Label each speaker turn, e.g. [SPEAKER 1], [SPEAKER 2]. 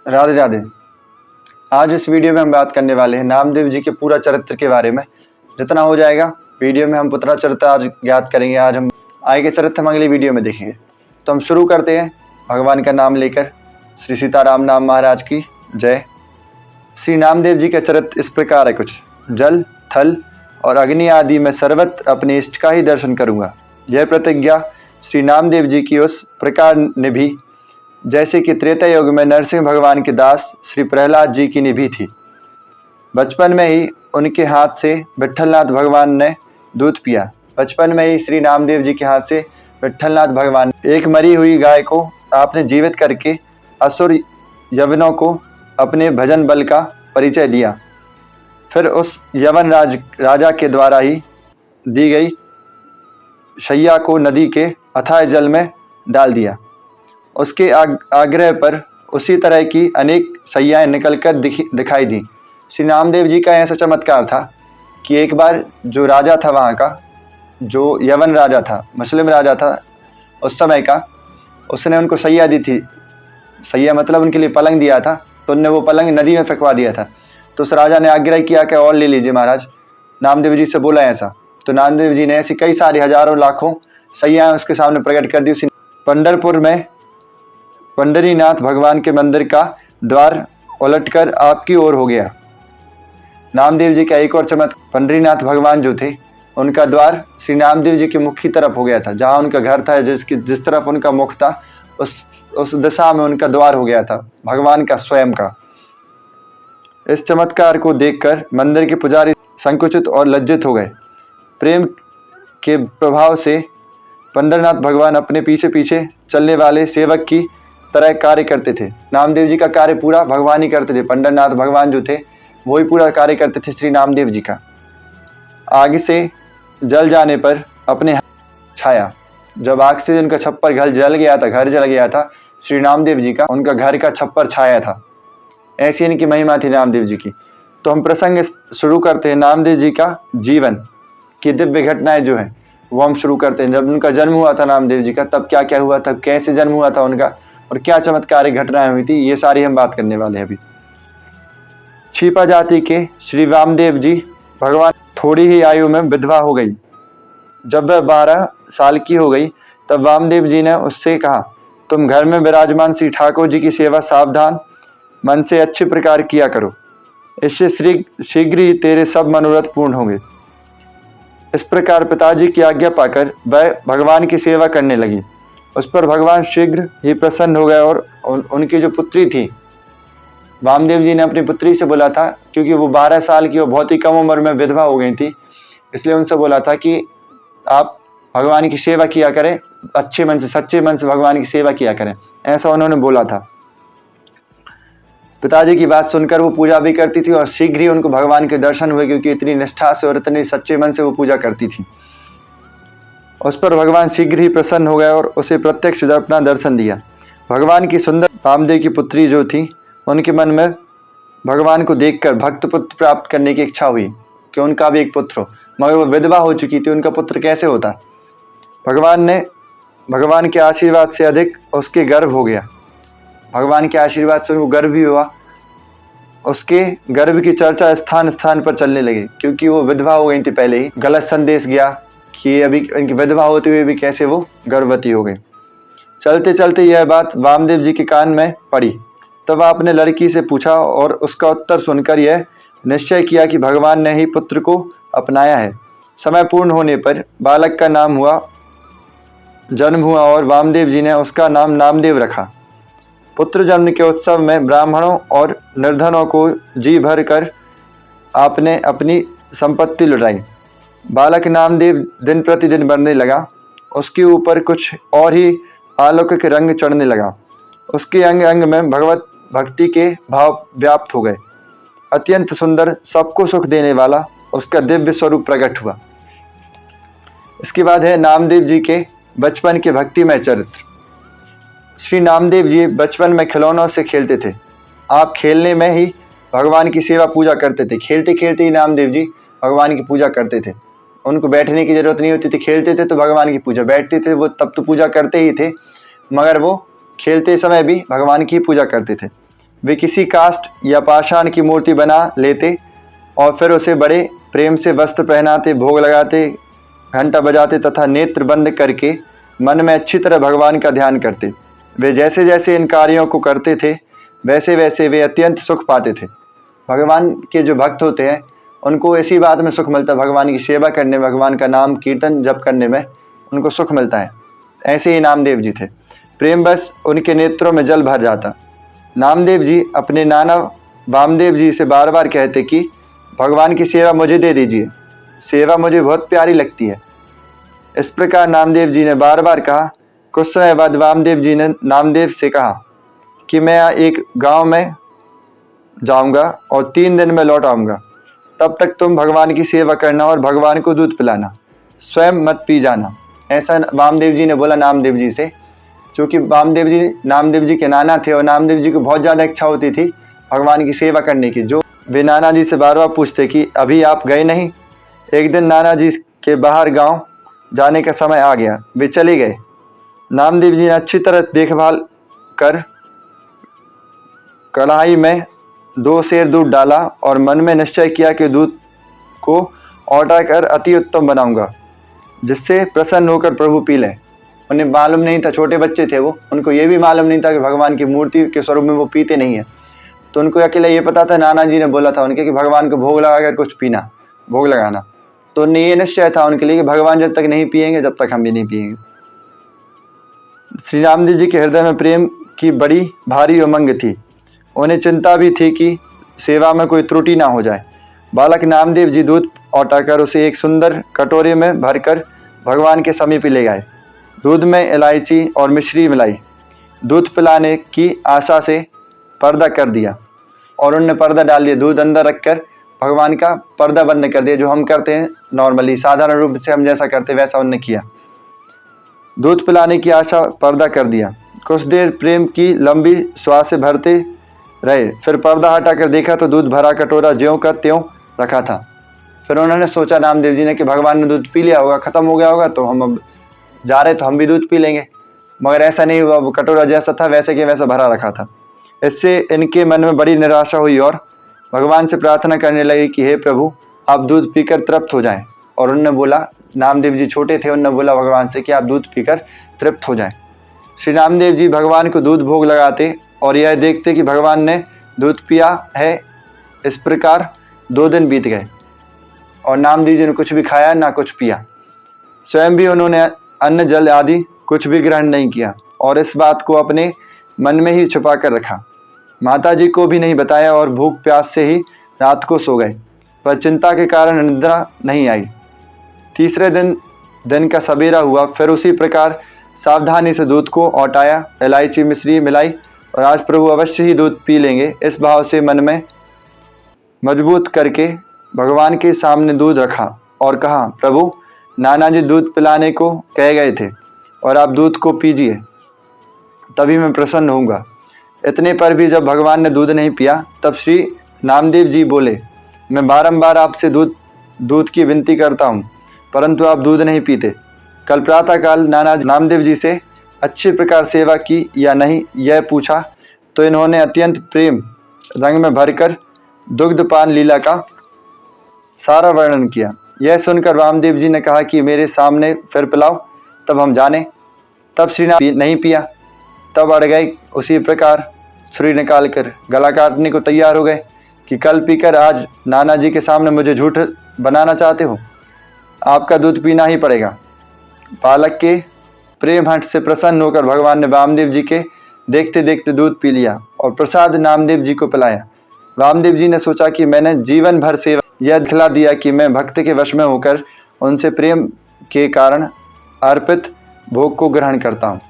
[SPEAKER 1] राधे राधे। आज इस वीडियो में हम बात करने वाले हैं नामदेव जी के पूरा चरित्र के बारे में। जितना हो जाएगा वीडियो में हम पूरा चरित्र आज ज्ञात करेंगे। आज हम आगे चरित्र हम अगली वीडियो में देखेंगे। तो हम शुरू करते हैं भगवान का नाम लेकर। श्री सीताराम नाम महाराज की जय। श्री नामदेव जी का चरित्र इस प्रकार है कुछ। जल, थल और अग्नि आदि में सर्वत्र अपने इष्ट का ही दर्शन करूँगा। यह प्रतिज्ञा श्री नामदेव जी की उस प्रकार निभी जैसे कि त्रेता युग में नरसिंह भगवान के दास श्री प्रहलाद जी की निभी थी। बचपन में ही उनके हाथ से विट्ठलनाथ भगवान ने दूध पिया। बचपन में ही श्री नामदेव जी के हाथ से विट्ठलनाथ भगवान एक मरी हुई गाय को आपने जीवित करके असुर यवनों को अपने भजन बल का परिचय दिया। फिर उस यवन राजा के द्वारा ही दी गई शैया को नदी के अथाह जल में डाल दिया। उसके आग्रह पर उसी तरह की अनेक शैयाएँ निकलकर दिखाई दी। श्री नामदेव जी का ऐसा चमत्कार था कि एक बार जो राजा था वहाँ का, जो यवन राजा था, मुस्लिम राजा था उस समय का, उसने उनको शैया दी थी। शैया मतलब उनके लिए पलंग दिया था। तो उनने वो पलंग नदी में फेंकवा दिया था। तो उस राजा ने आग्रह किया कि और ले लीजिए महाराज। नामदेव जी से बोला ऐसा। तो नामदेव जी ने ऐसी कई सारी हजारों लाखों शैयाएँ उसके सामने प्रकट कर दी। उसी पंढरपुर में पंढरीनाथ भगवान के मंदिर का द्वार उलटकर आपकी ओर हो गया। नामदेव जी का एक और चमत्कार, पंढरीनाथ भगवान जो थे उनका द्वार श्री नामदेव जी के मुख की तरफ हो गया था। जहाँ उनका घर था, जिस तरफ उनका मुख था उस दिशा में उनका द्वार हो गया था, भगवान का स्वयं का। इस चमत्कार को देखकर मंदिर के पुजारी संकुचित और लज्जित हो गए। प्रेम के प्रभाव से पंढरनाथ भगवान अपने पीछे पीछे चलने वाले सेवक की तरह कार्य करते थे। नामदेव जी का कार्य पूरा भगवान ही करते थे। पंढरनाथ भगवान जो थे वो ही पूरा कार्य करते थे श्री नामदेव जी का। आग से जल जाने पर अपने छाया। जब आग से उनका छप्पर घर जल गया था, श्री नामदेव जी का उनका घर का छप्पर छाया था। ऐसी इनकी महिमा थी नामदेव जी की। तो हम प्रसंग शुरू करते हैं। नामदेव जी का जीवन की दिव्य घटनाएं जो है वो हम शुरू करते हैं। जब उनका जन्म हुआ था नामदेव जी का, तब क्या क्या हुआ था, कैसे जन्म हुआ था उनका और क्या चमत्कारिक घटनाएं हुई थी, ये सारी हम बात करने वाले हैं अभी। छिपा जाति के श्री वामदेव जी भगवान थोड़ी ही आयु में विधवा हो गई। जब वह 12 साल की हो गई तब वामदेव जी ने उससे कहा, तुम घर में विराजमान श्री ठाकुर जी की सेवा सावधान मन से अच्छे प्रकार किया करो। इससे शीघ्र ही तेरे सब मनोरथ पूर्ण होंगे। इस प्रकार पिताजी की आज्ञा पाकर वह भगवान की सेवा करने लगी। उस पर भगवान शीघ्र ही प्रसन्न हो गए और उनकी जो पुत्री थी, वामदेव जी ने अपनी पुत्री से बोला था, क्योंकि वो 12 साल की और बहुत ही कम उम्र में विधवा हो गई थी, इसलिए उनसे बोला था कि आप भगवान की सेवा किया करें, अच्छे मन से सच्चे मन से भगवान की सेवा किया करें, ऐसा उन्होंने बोला था। पिताजी की बात सुनकर वो पूजा भी करती थी और शीघ्र ही उनको भगवान के दर्शन हुए, क्योंकि इतनी निष्ठा से और इतने सच्चे मन से वो पूजा करती थी। उस पर भगवान शीघ्र ही प्रसन्न हो गए और उसे प्रत्यक्ष अपना दर्शन दिया। भगवान की सुंदर वामदेव की पुत्री जो थी, उनके मन में भगवान को देखकर भक्त पुत्र प्राप्त करने की इच्छा हुई कि उनका भी एक पुत्र हो, मगर वो विधवा हो चुकी थी, उनका पुत्र कैसे होता। भगवान के आशीर्वाद से अधिक उसके गर्भ हो गया। भगवान के आशीर्वाद से उनको गर्भ भी हुआ। उसके गर्भ की चर्चा स्थान स्थान पर चलने लगी, क्योंकि वो विधवा हो गई थी पहले ही। गलत संदेश गया कि अभी इनकी विधवा होते हुए भी कैसे वो गर्भवती हो गई। चलते चलते यह बात वामदेव जी के कान में पड़ी। तब आपने लड़की से पूछा और उसका उत्तर सुनकर यह निश्चय किया कि भगवान ने ही पुत्र को अपनाया है। समय पूर्ण होने पर बालक का जन्म हुआ और वामदेव जी ने उसका नाम नामदेव रखा। पुत्र जन्म के उत्सव में ब्राह्मणों और निर्धनों को जी भर कर आपने अपनी संपत्ति लुटाई। बालक नामदेव दिन प्रतिदिन बढ़ने लगा। उसके ऊपर कुछ और ही अलौकिक रंग चढ़ने लगा। उसके अंग अंग में भगवत भक्ति के भाव व्याप्त हो गए। अत्यंत सुंदर, सबको सुख देने वाला उसका दिव्य स्वरूप प्रकट हुआ। इसके बाद है नामदेव जी के बचपन के भक्तिमय चरित्र। श्री नामदेव जी बचपन में खिलौनों से खेलते थे। आप खेलने में ही भगवान की सेवा पूजा करते थे। खेलते खेलते ही नामदेव जी भगवान की पूजा करते थे। उनको बैठने की जरूरत नहीं होती थी, खेलते थे तो भगवान की पूजा। बैठते थे वो तब तो पूजा करते ही थे, मगर वो खेलते समय भी भगवान की पूजा करते थे। वे किसी काष्ठ या पाषाण की मूर्ति बना लेते और फिर उसे बड़े प्रेम से वस्त्र पहनाते, भोग लगाते, घंटा बजाते तथा नेत्र बंद करके मन में अच्छी तरह भगवान का ध्यान करते। वे जैसे जैसे इन कार्यों को करते थे वैसे वैसे वे अत्यंत सुख पाते थे। भगवान के जो भक्त होते हैं उनको इसी बात में सुख मिलता है, भगवान की सेवा करने में, भगवान का नाम कीर्तन जप करने में उनको सुख मिलता है। ऐसे ही नामदेव जी थे। प्रेम बस उनके नेत्रों में जल भर जाता। नामदेव जी अपने नाना वामदेव जी से बार बार कहते कि भगवान की सेवा मुझे दे दीजिए, सेवा मुझे बहुत प्यारी लगती है। इस प्रकार नामदेव जी ने बार बार कहा। कुछ समय बाद वामदेव जी ने नामदेव से कहा कि मैं एक गांव में जाऊंगा और 3 दिन में लौट आऊंगा, तब तक तुम भगवान की सेवा करना और भगवान को दूध पिलाना, स्वयं मत पी जाना। ऐसा वामदेव जी ने बोला नामदेव जी से, क्योंकि वामदेव जी नामदेव जी के नाना थे और नामदेव जी को बहुत ज़्यादा इच्छा होती थी भगवान की सेवा करने की। जो वे नाना जी से बार बार पूछते कि अभी आप गए नहीं। एक दिन नाना जी के बाहर गांव जाने का समय आ गया, वे चले गए। नामदेव जी ने अच्छी तरह देखभाल कर कढ़ाई में 2 सेर दूध डाला और मन में निश्चय किया कि दूध को औटा कर अति उत्तम बनाऊंगा, जिससे प्रसन्न होकर प्रभु पी लें। उन्हें मालूम नहीं था, छोटे बच्चे थे वो, उनको ये भी मालूम नहीं था कि भगवान की मूर्ति के स्वरूप में वो पीते नहीं है। तो उनको अकेला ये पता था, नाना जी ने बोला था उनके कि भगवान को भोग लगा कर कुछ पीना, भोग लगाना। तो उन्हें ये निश्चय था उनके लिए कि भगवान जब तक नहीं पिएंगे जब तक हम भी नहीं पिएंगे। श्री रामदेव जी के हृदय में प्रेम की बड़ी भारी उमंग थी। उन्हें चिंता भी थी कि सेवा में कोई त्रुटि ना हो जाए। बालक नामदेव जी दूध औटाकर उसे एक सुंदर कटोरे में भरकर भगवान के समीप ले गए। दूध में इलायची और मिश्री मिलाई, दूध पिलाने की आशा से पर्दा कर दिया और उनने पर्दा डाल दिया। दूध अंदर रखकर भगवान का पर्दा बंद कर दिया, जो हम करते हैं नॉर्मली, साधारण रूप से हम जैसा करते वैसा उन्होंने किया। दूध पिलाने की आशा पर्दा कर दिया। कुछ देर प्रेम की लंबी श्वासें भरते रहे, फिर पर्दा हटाकर देखा तो दूध भरा कटोरा ज्यों का त्यों रखा था। फिर उन्होंने सोचा नामदेव जी ने कि भगवान ने दूध पी लिया होगा, ख़त्म हो गया होगा, तो हम अब जा रहे तो हम भी दूध पी लेंगे। मगर ऐसा नहीं हुआ, वो कटोरा जैसा था वैसे के वैसा भरा रखा था। इससे इनके मन में बड़ी निराशा हुई और भगवान से प्रार्थना करने लगे कि हे प्रभु, आप दूध पीकर तृप्त हो जाएं। और उन्होंने बोला, नामदेव जी छोटे थे, उन्होंने बोला भगवान से कि आप दूध पीकर तृप्त हो जाएं। श्री नामदेव जी भगवान को दूध भोग लगाते और यह देखते कि भगवान ने दूध पिया है। इस प्रकार 2 दिन बीत गए और नामदेव जी ने कुछ भी खाया ना कुछ पिया। स्वयं भी उन्होंने अन्न जल आदि कुछ भी ग्रहण नहीं किया और इस बात को अपने मन में ही छुपा कर रखा। माता जी को भी नहीं बताया और भूख प्यास से ही रात को सो गए, पर चिंता के कारण निद्रा नहीं आई। तीसरे दिन का सवेरा हुआ, फिर उसी प्रकार सावधानी से दूध को औटाया, इलायची मिश्री मिलाई और आज प्रभु अवश्य ही दूध पी लेंगे, इस भाव से मन में मजबूत करके भगवान के सामने दूध रखा और कहा, प्रभु नाना जी दूध पिलाने को कह गए थे और आप दूध को पीजिए, तभी मैं प्रसन्न होऊंगा। इतने पर भी जब भगवान ने दूध नहीं पिया, तब श्री नामदेव जी बोले, मैं बारंबार आपसे दूध की विनती करता हूँ, परंतु आप दूध नहीं पीते। कल प्रातःकाल नाना नामदेव जी से अच्छी प्रकार सेवा की या नहीं यह पूछा, तो इन्होंने अत्यंत प्रेम रंग में भरकर दुग्धपान लीला का सारा वर्णन किया। यह सुनकर वामदेव जी ने कहा कि मेरे सामने फिर पिलाओ, तब हम जाने। तब श्री नहीं पिया, तब अड़ गए। उसी प्रकार छुरी निकाल कर गला काटने को तैयार हो गए कि कल पीकर आज नाना जी के सामने मुझे झूठ बनाना चाहते हो, आपका दूध पीना ही पड़ेगा। बालक के प्रेम हट से प्रसन्न होकर भगवान ने वामदेव जी के देखते देखते दूध पी लिया और प्रसाद नामदेव जी को पिलाया। वामदेव जी ने सोचा कि मैंने जीवन भर सेवा यह दिखला दिया कि मैं भक्त के वश में होकर उनसे प्रेम के कारण अर्पित भोग को ग्रहण करता हूँ।